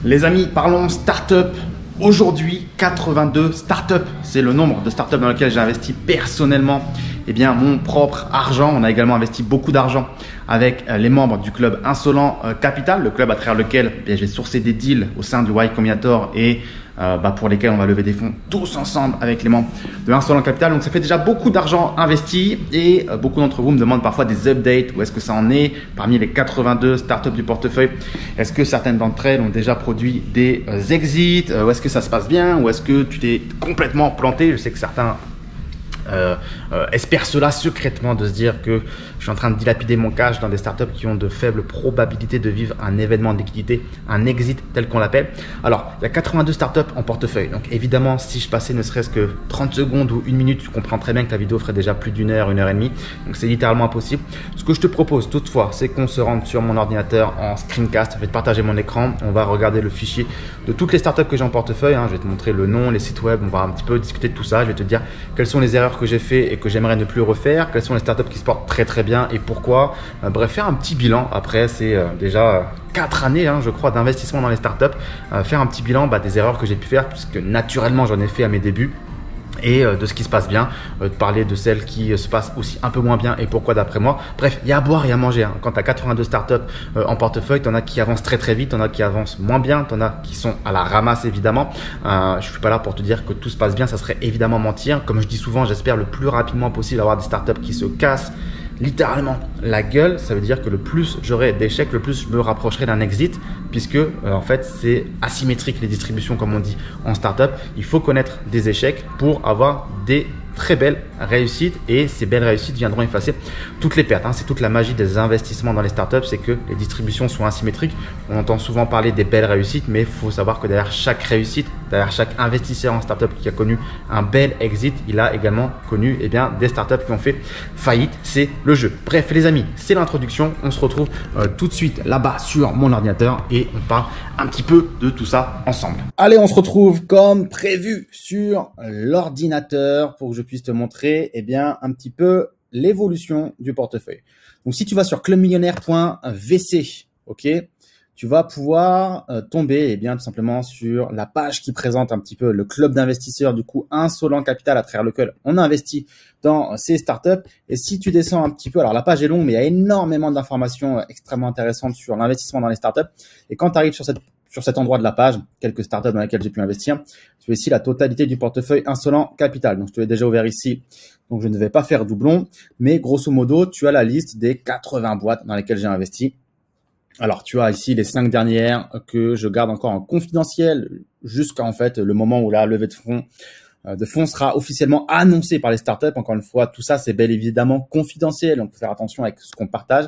Les amis, parlons startup. Aujourd'hui, 82 startups. C'est le nombre de startups dans lesquelles j'ai investi personnellement mon propre argent. On a également investi beaucoup d'argent avec les membres du club Insolent Capital, le club à travers lequel j'ai sourcé des deals au sein du Y Combinator et pour lesquels on va lever des fonds tous ensemble avec les membres de Insolent Capital. Donc ça fait déjà beaucoup d'argent investi et beaucoup d'entre vous me demandent parfois des updates. Où est-ce que ça en est parmi les 82 startups du portefeuille? Est-ce que certaines d'entre elles ont déjà produit des exits? Où est-ce que ça se passe bien? Ou est-ce que tu t'es complètement planté? Je sais que certains espère cela secrètement, de se dire que je suis en train de dilapider mon cash dans des startups qui ont de faibles probabilités de vivre un événement de liquidité, un exit tel qu'on l'appelle. Alors, il y a 82 startups en portefeuille. Donc évidemment, si je passais ne serait-ce que 30 secondes ou une minute, tu comprends très bien que la vidéo ferait déjà plus d'une heure et demie. Donc c'est littéralement impossible. Ce que je te propose toutefois, c'est qu'on se rende sur mon ordinateur en screencast. Je vais te partager mon écran. On va regarder le fichier de toutes les startups que j'ai en portefeuille. Je vais te montrer le nom, les sites web. On va un petit peu discuter de tout ça. Je vais te dire quelles sont les erreurs que j'ai fait et que j'aimerais ne plus refaire, quelles sont les startups qui se portent très très bien et pourquoi. Bref, faire un petit bilan. Après, c'est déjà 4 années, je crois, d'investissement dans les startups. Faire un petit bilan des erreurs que j'ai pu faire, puisque naturellement, j'en ai fait à mes débuts. Et de ce qui se passe bien, de parler de celles qui se passent aussi un peu moins bien et pourquoi d'après moi. Bref, il y a à boire et à manger. Quand tu as 82 startups en portefeuille, tu en as qui avancent très très vite, tu en as qui avancent moins bien, tu en as qui sont à la ramasse évidemment. Je ne suis pas là pour te dire que tout se passe bien, ça serait évidemment mentir. Comme je dis souvent, j'espère le plus rapidement possible avoir des startups qui se cassent littéralement la gueule. Ça veut dire que le plus j'aurai d'échecs, le plus je me rapprocherai d'un exit, puisque en fait c'est asymétrique les distributions, comme on dit en startup. Il faut connaître des échecs pour avoir des très belles réussites, et ces belles réussites viendront effacer toutes les pertes. C'est toute la magie des investissements dans les startups, c'est que les distributions sont asymétriques. On entend souvent parler des belles réussites, mais il faut savoir que derrière chaque réussite, derrière chaque investisseur en startup qui a connu un bel exit, il a également connu des startups qui ont fait faillite. C'est le jeu. Bref les amis, c'est l'introduction. On se retrouve tout de suite là-bas sur mon ordinateur et on parle un petit peu de tout ça ensemble. Allez, on se retrouve comme prévu sur l'ordinateur pour que je puisse te montrer un petit peu l'évolution du portefeuille. Donc si tu vas sur clubmillionnaire.vc, ok, tu vas pouvoir tomber tout simplement sur la page qui présente un petit peu le club d'investisseurs, du coup Insolent Capital, à travers lequel on a investi dans ces startups. Et si tu descends un petit peu, alors la page est longue, mais il y a énormément d'informations extrêmement intéressantes sur l'investissement dans les startups. Et quand tu arrives sur cet endroit de la page, quelques startups dans lesquelles j'ai pu investir, tu as ici la totalité du portefeuille Insolent Capital. Donc, je te l'ai déjà ouvert ici, donc je ne vais pas faire doublon. Mais grosso modo, tu as la liste des 80 boîtes dans lesquelles j'ai investi. Alors, tu as ici les 5 dernières que je garde encore en confidentiel jusqu'à en fait le moment où la levée de fonds sera officiellement annoncée par les startups. Encore une fois, tout ça, c'est bel évidemment confidentiel. Donc, faut faire attention avec ce qu'on partage.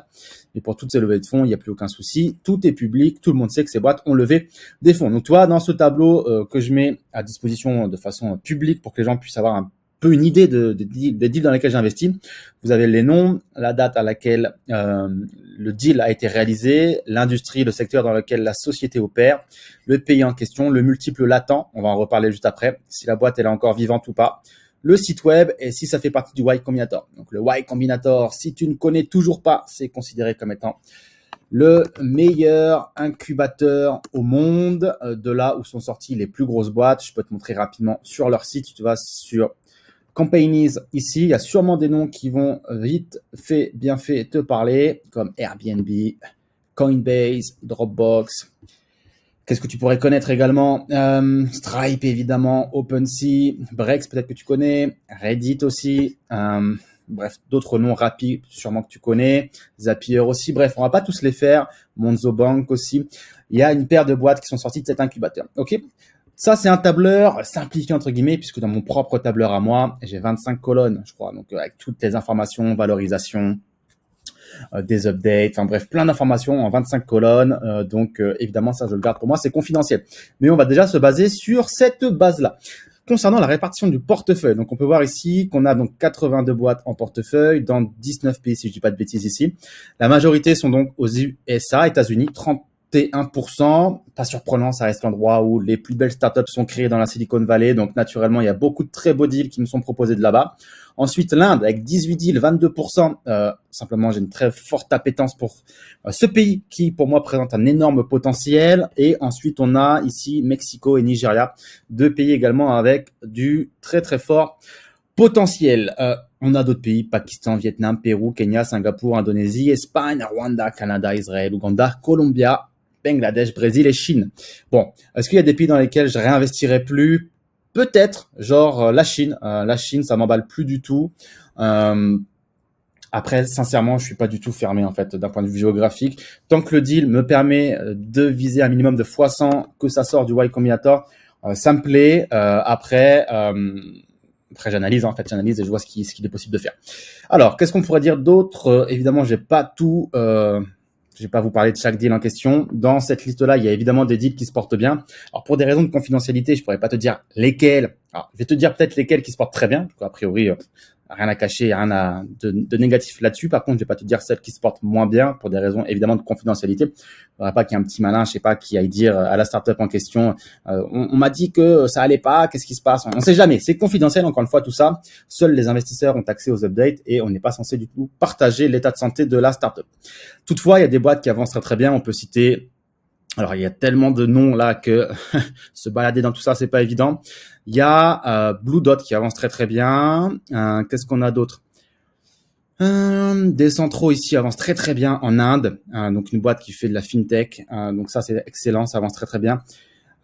Mais pour toutes ces levées de fonds, il n'y a plus aucun souci. Tout est public. Tout le monde sait que ces boîtes ont levé des fonds. Donc, tu vois, dans ce tableau que je mets à disposition de façon publique pour que les gens puissent avoir un peu une idée des deals dans lesquels j'ai investi, vous avez les noms, la date à laquelle le deal a été réalisé, l'industrie, le secteur dans lequel la société opère, le pays en question, le multiple latent, on va en reparler juste après, si la boîte elle est encore vivante ou pas, le site web et si ça fait partie du Y Combinator. Donc le Y Combinator, si tu ne connais toujours pas, c'est considéré comme étant le meilleur incubateur au monde, de là où sont sorties les plus grosses boîtes. Je peux te montrer rapidement sur leur site. Si tu vas sur Companies ici, il y a sûrement des noms qui vont vite fait, bien fait te parler, comme Airbnb, Coinbase, Dropbox. Qu'est-ce que tu pourrais connaître également? Stripe évidemment, OpenSea, Brex peut-être que tu connais, Reddit aussi, bref, d'autres noms rapides sûrement que tu connais, Zapier aussi. Bref, on va pas tous les faire, Monzo Bank aussi. Il y a une paire de boîtes qui sont sorties de cet incubateur. Ok. Ça, c'est un tableur simplifié entre guillemets, puisque dans mon propre tableur à moi, j'ai 25 colonnes, je crois. Donc, avec toutes les informations, valorisation, des updates, enfin bref, plein d'informations en 25 colonnes. Donc, évidemment, ça, je le garde pour moi, c'est confidentiel. Mais on va déjà se baser sur cette base-là. Concernant la répartition du portefeuille, donc on peut voir ici qu'on a donc 82 boîtes en portefeuille dans 19 pays, si je dis pas de bêtises ici. La majorité sont donc aux USA, États-Unis, 41%. Pas surprenant, ça reste l'endroit où les plus belles startups sont créées dans la Silicon Valley. Donc, naturellement, il y a beaucoup de très beaux deals qui me sont proposés de là-bas. Ensuite, l'Inde, avec 18 deals, 22%. Simplement, j'ai une très forte appétence pour ce pays qui, pour moi, présente un énorme potentiel. Et ensuite, on a ici Mexico et Nigeria, deux pays également avec du très, très fort potentiel. On a d'autres pays, Pakistan, Vietnam, Pérou, Kenya, Singapour, Indonésie, Espagne, Rwanda, Canada, Israël, Ouganda, Colombia, Bangladesh, Brésil et Chine. Bon, est-ce qu'il y a des pays dans lesquels je réinvestirais plus? Peut-être, genre la Chine. La Chine, ça m'emballe plus du tout. Après, sincèrement, je suis pas du tout fermé en fait d'un point de vue géographique. Tant que le deal me permet de viser un minimum de x100, que ça sort du Y Combinator, ça me plaît. Après, j'analyse en fait, j'analyse et je vois ce qu'il est possible de faire. Alors, qu'est-ce qu'on pourrait dire d'autre? Évidemment, j'ai pas tout. Je vais pas vous parler de chaque deal en question. Dans cette liste-là, il y a évidemment des deals qui se portent bien. Alors, pour des raisons de confidentialité, je pourrais pas te dire lesquels. Alors, je vais te dire peut-être lesquels qui se portent très bien. A priori, rien à cacher, rien de négatif là-dessus. Par contre, je vais pas te dire celles qui se portent moins bien pour des raisons évidemment de confidentialité. Il faudra pas qu'il y ait un petit malin, je sais pas, qui aille dire à la startup en question, on m'a dit que ça allait pas, qu'est-ce qui se passe? On sait jamais. C'est confidentiel, encore une fois, tout ça. Seuls les investisseurs ont accès aux updates et on n'est pas censé du tout partager l'état de santé de la startup. Toutefois, il y a des boîtes qui avancent très très bien. On peut citer, alors il y a tellement de noms là que se balader dans tout ça, c'est pas évident. Il y a Blue Dot qui avance très très bien. Qu'est-ce qu'on a d'autre? Decentro ici avance très très bien en Inde. Donc une boîte qui fait de la fintech. Donc ça c'est excellent, ça avance très très bien.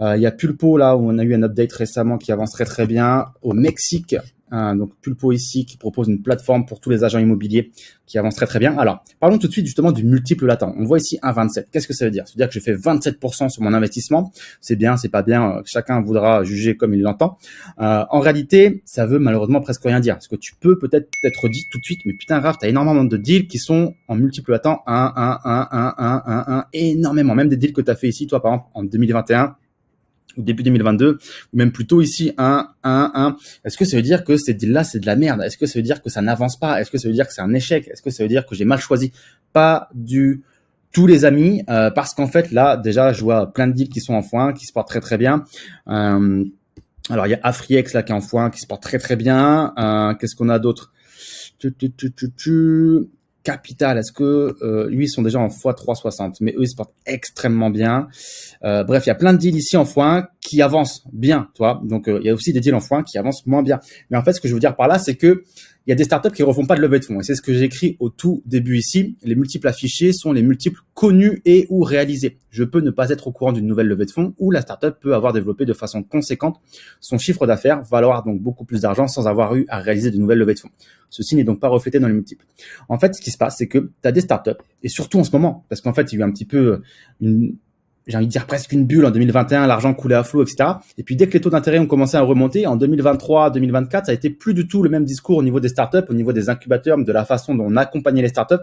Il y a Pulpo là où on a eu un update récemment qui avance très très bien au Mexique. Donc Pulpo ici qui propose une plateforme pour tous les agents immobiliers qui avance très très bien. Alors parlons tout de suite justement du multiple latent. On voit ici 1,27. Qu'est-ce que ça veut dire? Ça veut dire que j'ai fait 27% sur mon investissement. C'est bien, c'est pas bien. Chacun voudra juger comme il l'entend. En réalité, ça veut malheureusement presque rien dire. Parce que tu peux peut-être t'être dit tout de suite, mais putain Raph, t'as énormément de deals qui sont en multiple latent 1, énormément. Même des deals que t'as fait ici, toi par exemple en 2021. Ou début 2022, ou même plutôt ici 1. Est-ce que ça veut dire que ces deals-là, c'est de la merde? Est-ce que ça veut dire que ça n'avance pas? Est-ce que ça veut dire que c'est un échec? Est-ce que ça veut dire que j'ai mal choisi? Pas du tout, les amis, parce qu'en fait, là, déjà, je vois plein de deals qui sont en x1, qui se portent très très bien. Alors, il y a Afriex là qui est en x1, qui se porte très très bien. Qu'est-ce qu'on a d'autre? Capital, est-ce que lui, ils sont déjà en x360, mais eux, ils se portent extrêmement bien. Bref, il y a plein de deals ici en x1 qui avancent bien, toi. Donc, il y a aussi des deals en x1 qui avancent moins bien. Mais en fait, ce que je veux dire par là, c'est que il y a des startups qui refont pas de levée de fonds. Et c'est ce que j'ai écrit au tout début ici. Les multiples affichés sont les multiples connus et ou réalisés. Je peux ne pas être au courant d'une nouvelle levée de fonds où la startup peut avoir développé de façon conséquente son chiffre d'affaires, valoir donc beaucoup plus d'argent sans avoir eu à réaliser de nouvelles levées de fonds. Ceci n'est donc pas reflété dans les multiples. En fait, ce qui se passe, c'est que tu as des startups, et surtout en ce moment, parce qu'en fait, il y a eu un petit peu j'ai envie de dire presque une bulle en 2021, l'argent coulait à flot, etc. Et puis dès que les taux d'intérêt ont commencé à remonter, en 2023, 2024, ça a été plus du tout le même discours au niveau des startups, au niveau des incubateurs, de la façon dont on accompagnait les startups.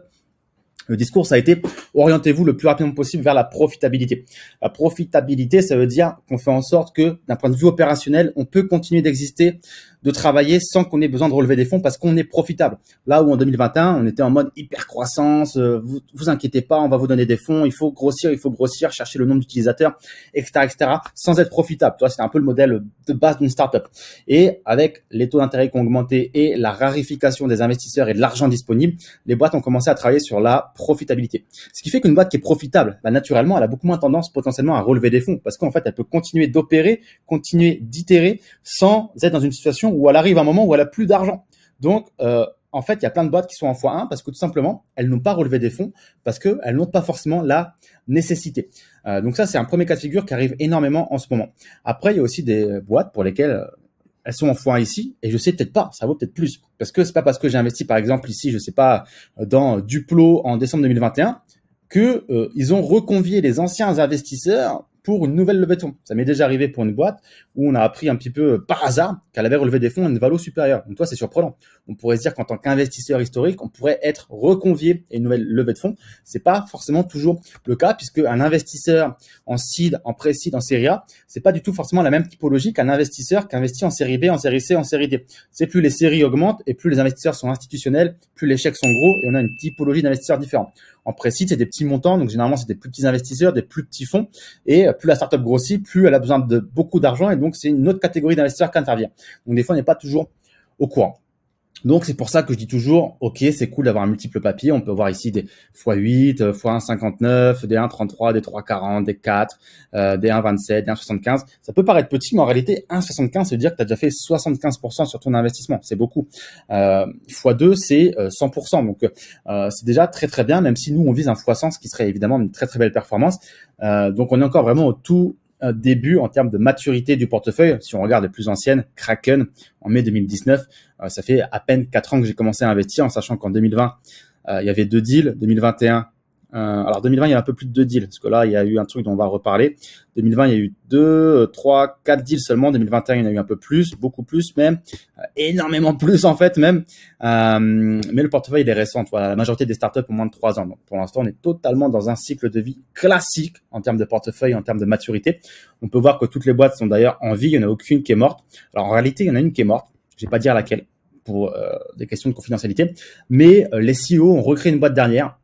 Le discours, ça a été orientez-vous le plus rapidement possible vers la profitabilité. La profitabilité, ça veut dire qu'on fait en sorte que, d'un point de vue opérationnel, on peut continuer d'exister, de travailler sans qu'on ait besoin de relever des fonds parce qu'on est profitable. Là où en 2021, on était en mode hyper croissance, vous inquiétez pas, on va vous donner des fonds, il faut grossir, chercher le nombre d'utilisateurs, etc., sans être profitable. Toi, c'est un peu le modèle de base d'une startup. Et avec les taux d'intérêt qui ont augmenté et la rarification des investisseurs et de l'argent disponible, les boîtes ont commencé à travailler sur la profitabilité. Ce qui fait qu'une boîte qui est profitable, bah, naturellement, elle a beaucoup moins tendance potentiellement à relever des fonds parce qu'en fait, elle peut continuer d'opérer, continuer d'itérer sans être dans une situation où elle arrive à un moment où elle a plus d'argent. Donc, en fait, il y a plein de boîtes qui sont en x1 parce que tout simplement, elles n'ont pas relevé des fonds parce qu'elles n'ont pas forcément la nécessité. Donc ça, c'est un premier cas de figure qui arrive énormément en ce moment. Après, il y a aussi des boîtes pour lesquelles elles sont en x1 ici et je sais peut-être pas, ça vaut peut-être plus. Parce que c'est pas parce que j'ai investi, par exemple, ici, je sais pas, dans Duplo en décembre 2021 que ils ont reconvié les anciens investisseurs pour une nouvelle levée de fonds. Ça m'est déjà arrivé pour une boîte où on a appris un petit peu par hasard qu'elle avait relevé des fonds à une valeur supérieure. Donc toi, c'est surprenant. On pourrait se dire qu'en tant qu'investisseur historique, on pourrait être reconvié à une nouvelle levée de fonds. C'est pas forcément toujours le cas puisque un investisseur en seed, en pré-seed, en série A, c'est pas du tout forcément la même typologie qu'un investisseur qui investit en série B, en série C, en série D. C'est plus les séries augmentent et plus les investisseurs sont institutionnels, plus les chèques sont gros et on a une typologie d'investisseurs différents. En pré-seed, c'est des petits montants, donc généralement c'est des plus petits investisseurs, des plus petits fonds, et plus la startup grossit, plus elle a besoin de beaucoup d'argent, et donc c'est une autre catégorie d'investisseurs qui intervient. Donc des fois on n'est pas toujours au courant. Donc, c'est pour ça que je dis toujours, OK, c'est cool d'avoir un multiple papier. On peut voir ici des x8, x1,59, des 1,33, des 3,40, des 4, des 1,27, des 1,75. Ça peut paraître petit, mais en réalité, 1,75, ça veut dire que tu as déjà fait 75% sur ton investissement. C'est beaucoup. x2, c'est 100%. Donc, c'est déjà très, très bien, même si nous, on vise un x100, ce qui serait évidemment une très, très belle performance. Donc, on est encore vraiment au tout début en termes de maturité du portefeuille. Si on regarde les plus anciennes, Kraken en mai 2019, ça fait à peine 4 ans que j'ai commencé à investir, en sachant qu'en 2020, il y avait 2 deals, 2021, alors 2020, il y a un peu plus de 2 deals, parce que là, il y a eu un truc dont on va reparler. 2020, il y a eu 2, 3, 4 deals seulement. 2021, il y en a eu un peu plus, beaucoup plus même, énormément plus en fait même. Mais le portefeuille, il est récent. Voilà, la majorité des startups ont moins de 3 ans. Donc pour l'instant, on est totalement dans un cycle de vie classique en termes de portefeuille, en termes de maturité. On peut voir que toutes les boîtes sont d'ailleurs en vie. Il n'y en a aucune qui est morte. Alors en réalité, il y en a une qui est morte. Je vais pas dire laquelle pour des questions de confidentialité. Mais les CEO ont recréé une boîte derrière.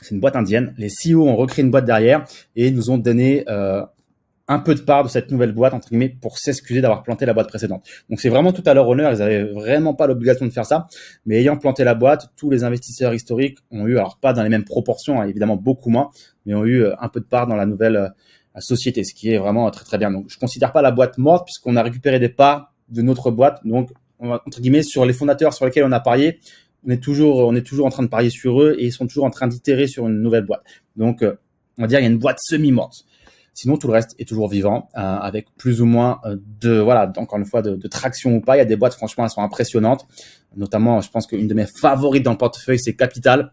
C'est une boîte indienne. Les CEO ont recréé une boîte derrière et nous ont donné un peu de part de cette nouvelle boîte, entre guillemets, pour s'excuser d'avoir planté la boîte précédente. Donc, c'est vraiment tout à leur honneur. Ils avaient vraiment pas l'obligation de faire ça. Mais ayant planté la boîte, tous les investisseurs historiques ont eu, alors pas dans les mêmes proportions, hein, évidemment beaucoup moins, mais ont eu un peu de part dans la nouvelle société, ce qui est vraiment très, très bien. Donc, je considère pas la boîte morte puisqu'on a récupéré des parts de notre boîte. Donc, entre guillemets, sur les fondateurs sur lesquels on a parié, on est toujours en train de parier sur eux et ils sont toujours en train d'itérer sur une nouvelle boîte. Donc, on va dire il y a une boîte semi-morte. Sinon, tout le reste est toujours vivant, avec plus ou moins encore une fois, de traction ou pas. Il y a des boîtes, franchement, elles sont impressionnantes. Notamment, je pense qu'une de mes favorites dans le portefeuille, c'est Capital.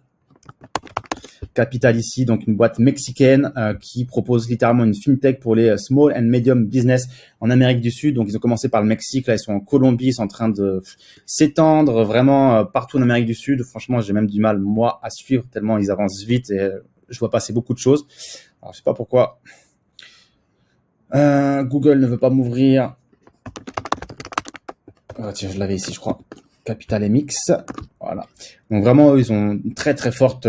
Capital ici, donc une boîte mexicaine qui propose littéralement une fintech pour les small and medium business en Amérique du Sud. Donc, ils ont commencé par le Mexique, là, ils sont en Colombie, ils sont en train de s'étendre vraiment partout en Amérique du Sud. Franchement, j'ai même du mal, moi, à suivre tellement ils avancent vite et je vois passer beaucoup de choses. Alors, je sais pas pourquoi Google ne veut pas m'ouvrir. Tiens, je l'avais ici, je crois. Capital MX. Voilà. Donc, vraiment, eux, ils ont une très, très forte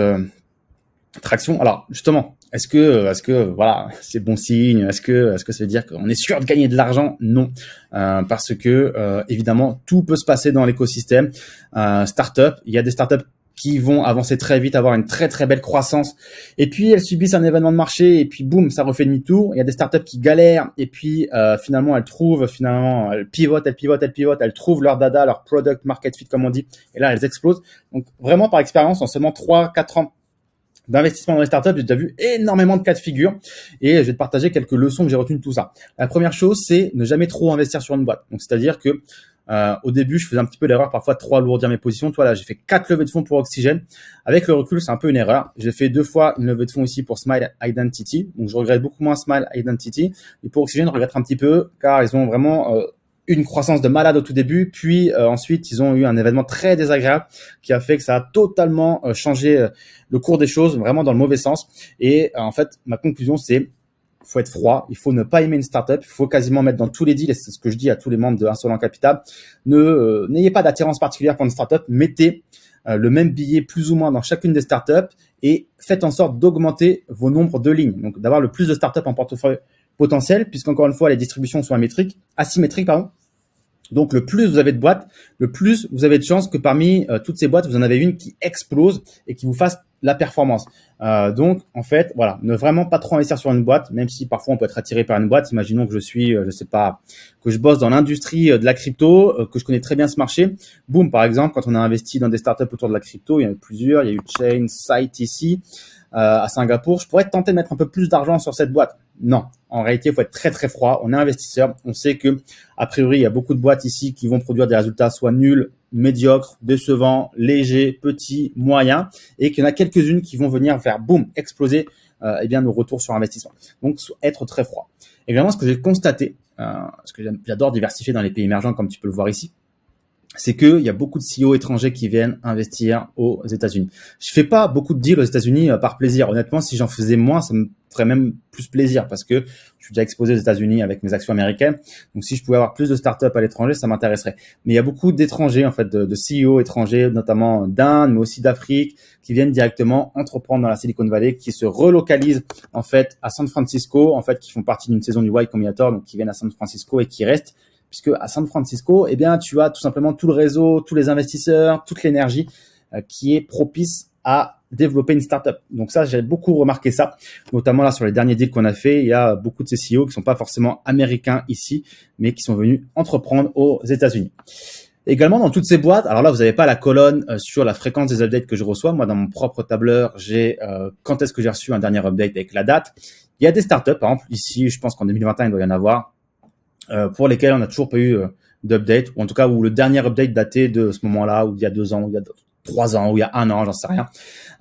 traction. Alors justement, est-ce que voilà, c'est bon signe? Est-ce que ça veut dire qu'on est sûr de gagner de l'argent? Non, parce que évidemment tout peut se passer dans l'écosystème startup. Il y a des startups qui vont avancer très vite, avoir une très très belle croissance, et puis elles subissent un événement de marché, et puis boum, ça refait demi-tour. Il y a des startups qui galèrent, et puis finalement elles pivotent, elles trouvent leur dada, leur product market fit comme on dit, et là elles explosent. Donc vraiment par expérience, en seulement 3-4 ans d'investissement dans les startups, j'ai déjà vu énormément de cas de figure et je vais te partager quelques leçons que j'ai retenues de tout ça. La première chose, c'est ne jamais trop investir sur une boîte. Donc, c'est-à-dire que au début, je faisais un petit peu l'erreur parfois de trop alourdir mes positions. Toi, là, j'ai fait 4 levées de fonds pour Oxygène. Avec le recul, c'est un peu une erreur. J'ai fait 2 fois une levée de fonds ici pour Smile Identity. Donc, je regrette beaucoup moins Smile Identity. Et pour Oxygène, je regrette un petit peu car ils ont vraiment une croissance de malade au tout début, puis ensuite ils ont eu un événement très désagréable qui a fait que ça a totalement changé le cours des choses, vraiment dans le mauvais sens. Et en fait, ma conclusion c'est faut être froid, il faut ne pas aimer une startup, il faut quasiment mettre dans tous les deals, et c'est ce que je dis à tous les membres de Insolent Capital, n'ayez pas d'attirance particulière pour une startup, mettez le même billet plus ou moins dans chacune des startups et faites en sorte d'augmenter vos nombres de lignes, donc d'avoir le plus de startups en portefeuille potentiel, puisqu'encore une fois, les distributions sont asymétriques, pardon. Donc, le plus vous avez de boîtes, le plus vous avez de chances que parmi toutes ces boîtes, vous en avez une qui explose et qui vous fasse la performance. Donc, en fait, voilà, ne vraiment pas trop investir sur une boîte, même si parfois on peut être attiré par une boîte. Imaginons que je suis, que je bosse dans l'industrie de la crypto, que je connais très bien ce marché. Boum, par exemple, quand on a investi dans des startups autour de la crypto, il y en a plusieurs. Il y a eu Chain, Site ici. À Singapour, je pourrais tenter de mettre un peu plus d'argent sur cette boîte. Non, en réalité, il faut être très très froid. On est investisseur, on sait que a priori, il y a beaucoup de boîtes ici qui vont produire des résultats soit nuls, médiocres, décevants, légers, petits, moyens, et qu'il y en a quelques-unes qui vont venir faire boum, exploser nos retours sur investissement. Donc, être très froid. Et vraiment, ce que j'ai constaté, parce que j'adore diversifier dans les pays émergents, comme tu peux le voir ici, c'est qu'il y a beaucoup de CEO étrangers qui viennent investir aux États-Unis. Je fais pas beaucoup de deals aux États-Unis par plaisir. Honnêtement, si j'en faisais moins, ça me ferait même plus plaisir parce que je suis déjà exposé aux États-Unis avec mes actions américaines. Donc, si je pouvais avoir plus de startups à l'étranger, ça m'intéresserait. Mais il y a beaucoup d'étrangers, en fait, de CEO étrangers, notamment d'Inde, mais aussi d'Afrique, qui viennent directement entreprendre dans la Silicon Valley, qui se relocalisent, en fait, à San Francisco, en fait, qui font partie d'une saison du Y Combinator, donc qui viennent à San Francisco et qui restent. Puisque à San Francisco, eh bien, tu as tout simplement tout le réseau, tous les investisseurs, toute l'énergie qui est propice à développer une startup. Donc ça, j'ai beaucoup remarqué ça, notamment là sur les derniers deals qu'on a fait. Il y a beaucoup de ces CEO qui sont pas forcément américains ici, mais qui sont venus entreprendre aux États-Unis. Également, dans toutes ces boîtes, alors là, vous n'avez pas la colonne sur la fréquence des updates que je reçois. Moi, dans mon propre tableur, j'ai quand est-ce que j'ai reçu un dernier update avec la date. Il y a des startups, par exemple, ici, je pense qu'en 2021, il doit y en avoir. Pour lesquels on n'a toujours pas eu d'update, ou en tout cas où le dernier update datait de ce moment-là, ou il y a 2 ans, ou il y a 3 ans, ou il y a 1 an, j'en sais rien.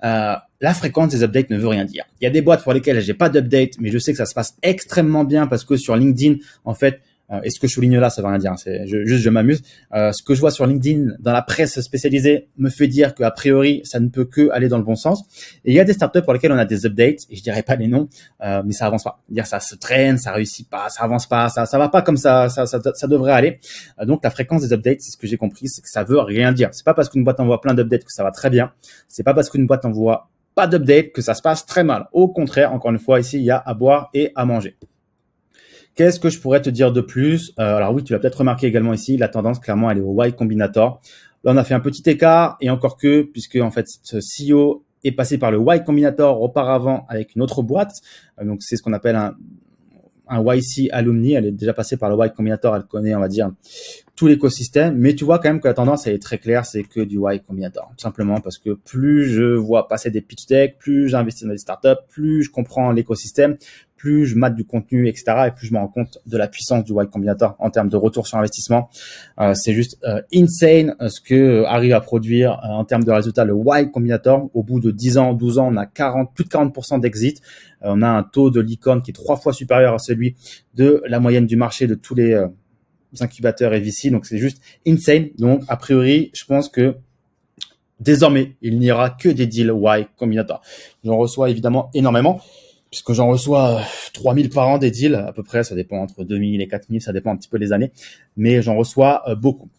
La fréquence des updates ne veut rien dire. Il y a des boîtes pour lesquelles j'ai pas d'update, mais je sais que ça se passe extrêmement bien parce que sur LinkedIn, en fait, et ce que je souligne là, ça veut rien dire. Je m'amuse. Ce que je vois sur LinkedIn, dans la presse spécialisée, me fait dire qu'a priori, ça ne peut que aller dans le bon sens. Et il y a des startups pour lesquelles on a des updates, et je dirais pas les noms, mais ça avance pas. Dire ça se traîne, ça réussit pas, ça avance pas, ça va pas comme ça devrait aller. Donc la fréquence des updates, c'est ce que j'ai compris, c'est que ça veut rien dire. C'est pas parce qu'une boîte envoie plein d'updates que ça va très bien. C'est pas parce qu'une boîte envoie pas d'update que ça se passe très mal. Au contraire, encore une fois, ici, il y a à boire et à manger. Qu'est-ce que je pourrais te dire de plus? Alors oui, tu l'as peut-être remarqué également ici, la tendance, clairement, elle est au Y Combinator. Là, on a fait un petit écart, et encore que, puisque en fait, ce CEO est passé par le Y Combinator auparavant avec une autre boîte. Donc, c'est ce qu'on appelle un YC alumni. Elle est déjà passée par le Y Combinator, elle connaît, on va dire, tout l'écosystème. Mais tu vois quand même que la tendance, elle est très claire, c'est que du Y Combinator. Tout simplement parce que plus je vois passer des pitch decks, plus j'investis dans des startups, plus je comprends l'écosystème, plus je mate du contenu, etc. Et plus je me rends compte de la puissance du Y Combinator en termes de retour sur investissement. C'est juste insane ce que arrive à produire en termes de résultats le Y Combinator. Au bout de 10 ans, 12 ans, on a plus de 40% d'exit. On a un taux de licorne qui est 3 fois supérieur à celui de la moyenne du marché de tous les incubateurs et VC. Donc, c'est juste insane. Donc, a priori, je pense que désormais, il n'y aura que des deals Y Combinator. J'en reçois évidemment énormément, puisque j'en reçois 3000 par an des deals, à peu près, ça dépend entre 2000 et 4000, ça dépend un petit peu des années, mais j'en reçois beaucoup.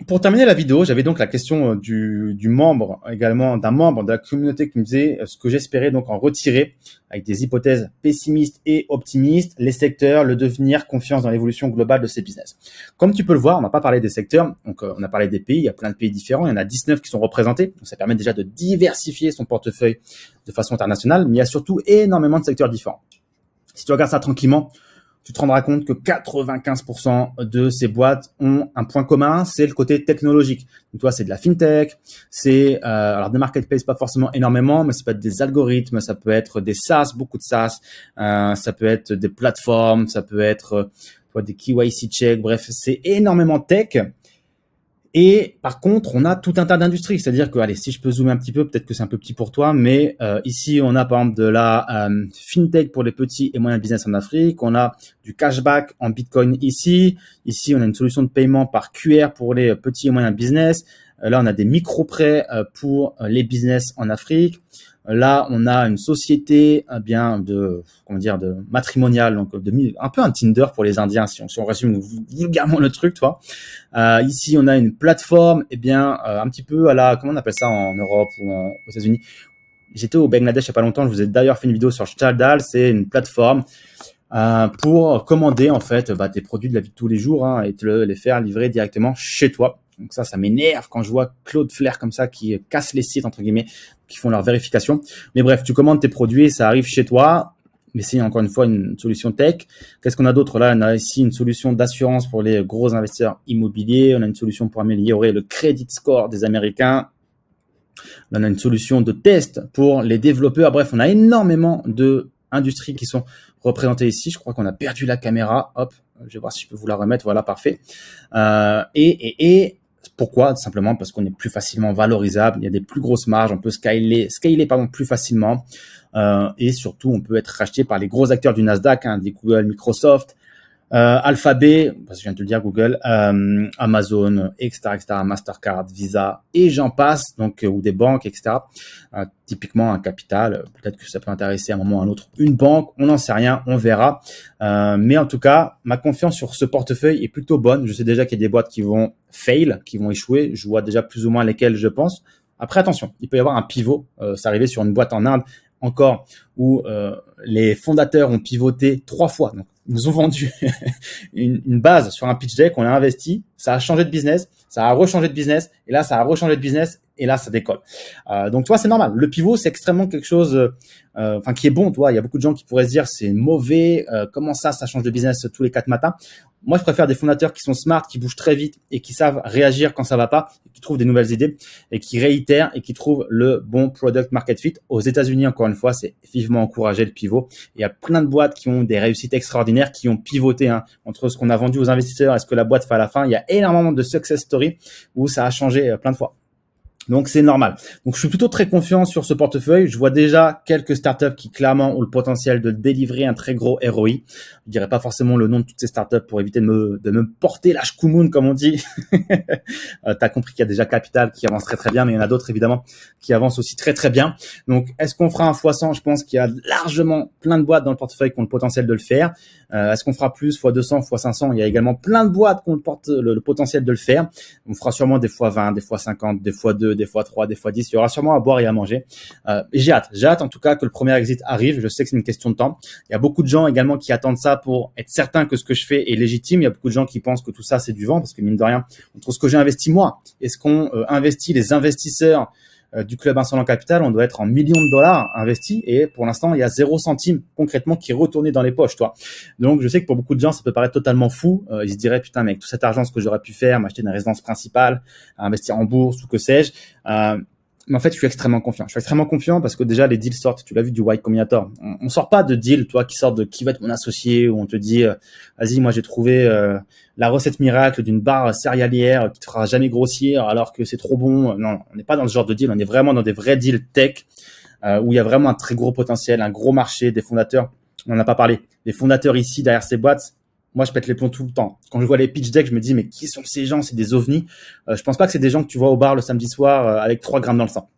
Pour terminer la vidéo, j'avais donc la question du membre, également d'un membre de la communauté qui me disait ce que j'espérais donc en retirer avec des hypothèses pessimistes et optimistes, les secteurs, le devenir, confiance dans l'évolution globale de ces business. Comme tu peux le voir, on n'a pas parlé des secteurs, donc on a parlé des pays, il y a plein de pays différents, il y en a 19 qui sont représentés, donc ça permet déjà de diversifier son portefeuille de façon internationale, mais il y a surtout énormément de secteurs différents. Si tu regardes ça tranquillement, tu te rendras compte que 95% de ces boîtes ont un point commun, c'est le côté technologique. Donc, toi, c'est de la fintech, c'est alors des marketplaces pas forcément énormément, mais ça peut être des algorithmes, ça peut être des SaaS, beaucoup de SaaS, ça peut être des plateformes, ça peut être des KYC checks, bref, c'est énormément tech. Et par contre, on a tout un tas d'industries. C'est-à-dire que, allez, si je peux zoomer un petit peu, peut-être que c'est un peu petit pour toi, mais ici, on a par exemple de la fintech pour les petits et moyens business en Afrique. On a du cashback en Bitcoin ici. Ici, on a une solution de paiement par QR pour les petits et moyens business. Là, on a des micro-prêts pour les business en Afrique. Là, on a une société bien de matrimoniale, donc un peu un Tinder pour les Indiens, si on résume vulgairement le truc, toi. Ici, on a une plateforme, un petit peu à la, comment on appelle ça en Europe ou aux États-Unis. J'étais au Bangladesh il y a pas longtemps. Je vous ai d'ailleurs fait une vidéo sur Chaldal. C'est une plateforme pour commander en fait tes produits de la vie de tous les jours et te les faire livrer directement chez toi. Donc ça m'énerve quand je vois Claude Flair comme ça qui casse les sites entre guillemets, qui font leur vérification. Mais bref, tu commandes tes produits, ça arrive chez toi. Mais c'est encore une fois une solution tech. Qu'est-ce qu'on a d'autre là? On a ici une solution d'assurance pour les gros investisseurs immobiliers. On a une solution pour améliorer le credit score des Américains. Là, on a une solution de test pour les développeurs. Bref, on a énormément de industries qui sont représentées ici. Je crois qu'on a perdu la caméra. Hop, je vais voir si je peux vous la remettre. Voilà, parfait. Pourquoi? Simplement parce qu'on est plus facilement valorisable. Il y a des plus grosses marges. On peut scaler plus facilement. Et surtout, on peut être racheté par les gros acteurs du Nasdaq, des Google, Microsoft. Alphabet, parce que je viens de te le dire, Google, Amazon, etc., Mastercard, Visa, et j'en passe, donc ou des banques, etc. Typiquement un capital, peut-être que ça peut intéresser à un moment ou à un autre une banque, on n'en sait rien, on verra. Mais en tout cas, ma confiance sur ce portefeuille est plutôt bonne. Je sais déjà qu'il y a des boîtes qui vont fail, qui vont échouer. Je vois déjà plus ou moins lesquelles je pense. Après, attention, il peut y avoir un pivot. C'est arrivé sur une boîte en Inde encore où les fondateurs ont pivoté 3 fois. Donc, ils nous ont vendu une base sur un pitch deck, on a investi, ça a changé de business, ça a rechangé de business, et là, ça a rechangé de business, et là, ça décolle. Donc, toi, c'est normal. Le pivot, c'est extrêmement quelque chose qui est bon. Toi, il y a beaucoup de gens qui pourraient se dire, c'est mauvais, comment ça change de business tous les 4 matins. Moi, je préfère des fondateurs qui sont smart, qui bougent très vite et qui savent réagir quand ça va pas, qui trouvent des nouvelles idées et qui réitèrent et qui trouvent le bon product market fit. Aux États-Unis, encore une fois, c'est vivement encouragé le pivot. Il y a plein de boîtes qui ont des réussites extraordinaires, qui ont pivoté entre ce qu'on a vendu aux investisseurs et ce que la boîte fait à la fin. Il y a énormément de success stories où ça a changé plein de fois. Donc, c'est normal. Donc, je suis plutôt très confiant sur ce portefeuille. Je vois déjà quelques startups qui clairement ont le potentiel de délivrer un très gros ROI. Je dirais pas forcément le nom de toutes ces startups pour éviter de me porter la chkoumoun, comme on dit. T'as compris qu'il y a déjà Capital qui avance très très bien, mais il y en a d'autres évidemment qui avancent aussi très très bien. Donc, est-ce qu'on fera un x100? Je pense qu'il y a largement plein de boîtes dans le portefeuille qui ont le potentiel de le faire. Est-ce qu'on fera plus, x200, x500? Il y a également plein de boîtes qui ont le potentiel de le faire. On fera sûrement des x20, des x50, des x2, des x3, des x10. Il y aura sûrement à boire et à manger. Et j'ai hâte en tout cas que le premier exit arrive. Je sais que c'est une question de temps. Il y a beaucoup de gens également qui attendent ça pour être certain que ce que je fais est légitime. Il y a beaucoup de gens qui pensent que tout ça c'est du vent parce que mine de rien, entre ce que j'ai investi moi et ce qu'ont investi les investisseurs du Club Insolent Capital, on doit être en millions de dollars investis et pour l'instant, il y a 0 centime concrètement qui est retourné dans les poches, toi. Donc, je sais que pour beaucoup de gens, ça peut paraître totalement fou. Ils se diraient, putain, mais avec tout cet argent, ce que j'aurais pu faire, m'acheter une résidence principale, investir en bourse ou que sais-je. Mais en fait, je suis extrêmement confiant. Je suis extrêmement confiant parce que déjà, les deals sortent. Tu l'as vu du Y Combinator. On sort pas de deal, toi, qui sort de qui va être mon associé, où on te dit, vas-y, moi, j'ai trouvé la recette miracle d'une barre céréalière qui te fera jamais grossir alors que c'est trop bon. Non, on n'est pas dans ce genre de deal. On est vraiment dans des vrais deals tech où il y a vraiment un très gros potentiel, un gros marché, des fondateurs. On n'en a pas parlé. Les fondateurs ici, derrière ces boîtes, moi, je pète les plombs tout le temps. Quand je vois les pitch decks, je me dis, mais qui sont ces gens? C'est des ovnis. Je pense pas que c'est des gens que tu vois au bar le samedi soir avec 3 grammes dans le sang.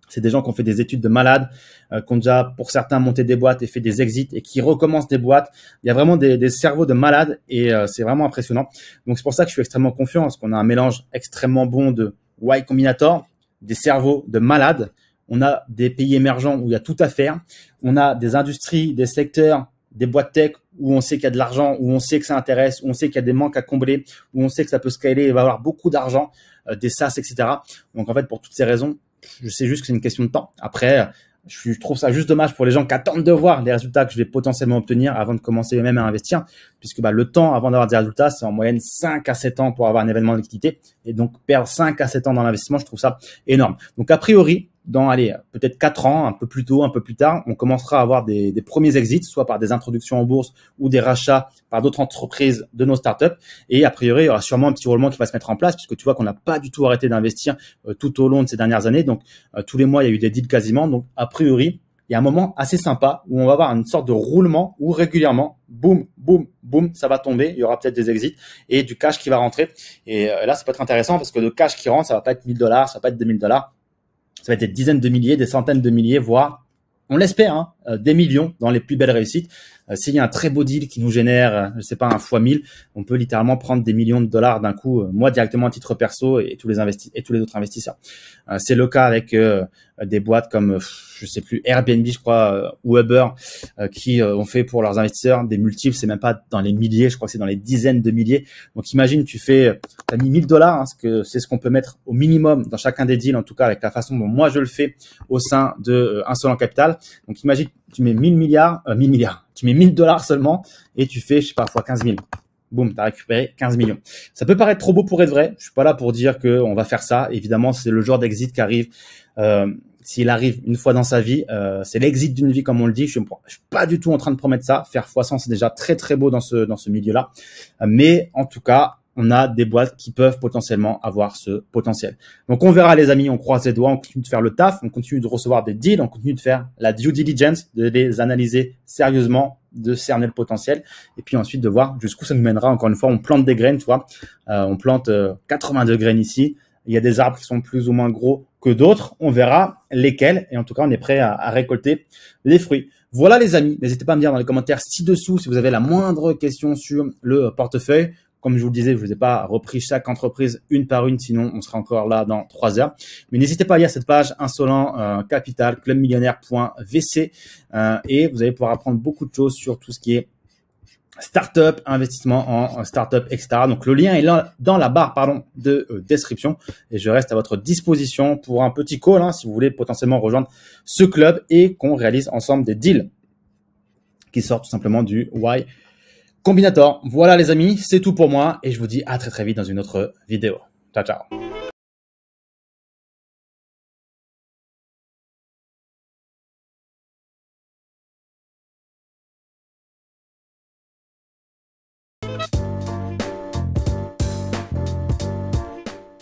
C'est des gens qui ont fait des études de malades, qui ont déjà, pour certains, monté des boîtes et fait des exits et qui recommencent des boîtes. Il y a vraiment des cerveaux de malades et c'est vraiment impressionnant. Donc, c'est pour ça que je suis extrêmement confiant parce qu'on a un mélange extrêmement bon de Y Combinator, des cerveaux de malades. On a des pays émergents où il y a tout à faire. On a des industries, des secteurs, des boîtes tech où on sait qu'il y a de l'argent, où on sait que ça intéresse, où on sait qu'il y a des manques à combler, où on sait que ça peut scaler et va avoir beaucoup d'argent, des SaaS, etc. Donc, en fait, pour toutes ces raisons, je sais juste que c'est une question de temps. Après, je trouve ça juste dommage pour les gens qui attendent de voir les résultats que je vais potentiellement obtenir avant de commencer eux-mêmes à investir, puisque le temps avant d'avoir des résultats, c'est en moyenne 5 à 7 ans pour avoir un événement de liquidité. Et donc, perdre 5 à 7 ans dans l'investissement, je trouve ça énorme. Donc, a priori, dans, peut-être 4 ans, un peu plus tôt, un peu plus tard, on commencera à avoir des premiers exits, soit par des introductions en bourse ou des rachats par d'autres entreprises de nos startups. Et a priori, il y aura sûrement un petit roulement qui va se mettre en place, puisque tu vois qu'on n'a pas du tout arrêté d'investir tout au long de ces dernières années. Donc, tous les mois, il y a eu des deals quasiment. Donc, a priori, il y a un moment assez sympa où on va avoir une sorte de roulement où régulièrement, boum, boum, boum, ça va tomber. Il y aura peut-être des exits et du cash qui va rentrer. Et là, ça peut être intéressant parce que le cash qui rentre, ça va pas être $1000, ça va pas être $2000. Ça va être des dizaines de milliers, des centaines de milliers, voire, on l'espère, des millions dans les plus belles réussites. S'il y a un très beau deal qui nous génère, je sais pas, un fois 1000, on peut littéralement prendre des millions de dollars d'un coup, moi directement à titre perso et tous les autres investisseurs. C'est le cas avec des boîtes comme, je sais plus, Airbnb, je crois, ou Uber, qui ont fait pour leurs investisseurs des multiples, c'est même pas dans les milliers, je crois que c'est dans les dizaines de milliers. Donc imagine, t'as mis $1000, c'est ce qu'on peut mettre au minimum dans chacun des deals, en tout cas avec la façon dont moi je le fais au sein de Insolent Capital. Donc imagine, tu mets 1000 milliards, tu mets $1000 seulement et tu fais, je sais pas, fois 15 000. Boum, t'as récupéré 15 millions. Ça peut paraître trop beau pour être vrai. Je suis pas là pour dire que on va faire ça. Évidemment, c'est le genre d'exit qui arrive. S'il arrive une fois dans sa vie, c'est l'exit d'une vie, comme on le dit. Je suis pas du tout en train de promettre ça. Faire x100, c'est déjà très très beau dans ce milieu-là. Mais en tout cas, on a des boîtes qui peuvent potentiellement avoir ce potentiel. Donc, on verra les amis, on croise les doigts, on continue de faire le taf, on continue de recevoir des deals, on continue de faire la due diligence, de les analyser sérieusement, de cerner le potentiel et puis ensuite de voir jusqu'où ça nous mènera. Encore une fois, on plante des graines, tu vois, on plante 82 graines ici. Il y a des arbres qui sont plus ou moins gros que d'autres. On verra lesquels et en tout cas, on est prêt à récolter les fruits. Voilà les amis, n'hésitez pas à me dire dans les commentaires ci-dessous si vous avez la moindre question sur le portefeuille. Comme je vous le disais, je ne vous ai pas repris chaque entreprise une par une, sinon on sera encore là dans 3 heures. Mais n'hésitez pas à lire cette page Insolent Capital, clubmillionnaire.vc et vous allez pouvoir apprendre beaucoup de choses sur tout ce qui est startup, investissement en startup, etc. Donc le lien est là dans la barre de description et je reste à votre disposition pour un petit call si vous voulez potentiellement rejoindre ce club et qu'on réalise ensemble des deals qui sortent tout simplement du Y Combinator. Voilà les amis, c'est tout pour moi et je vous dis à très vite dans une autre vidéo. Ciao, ciao.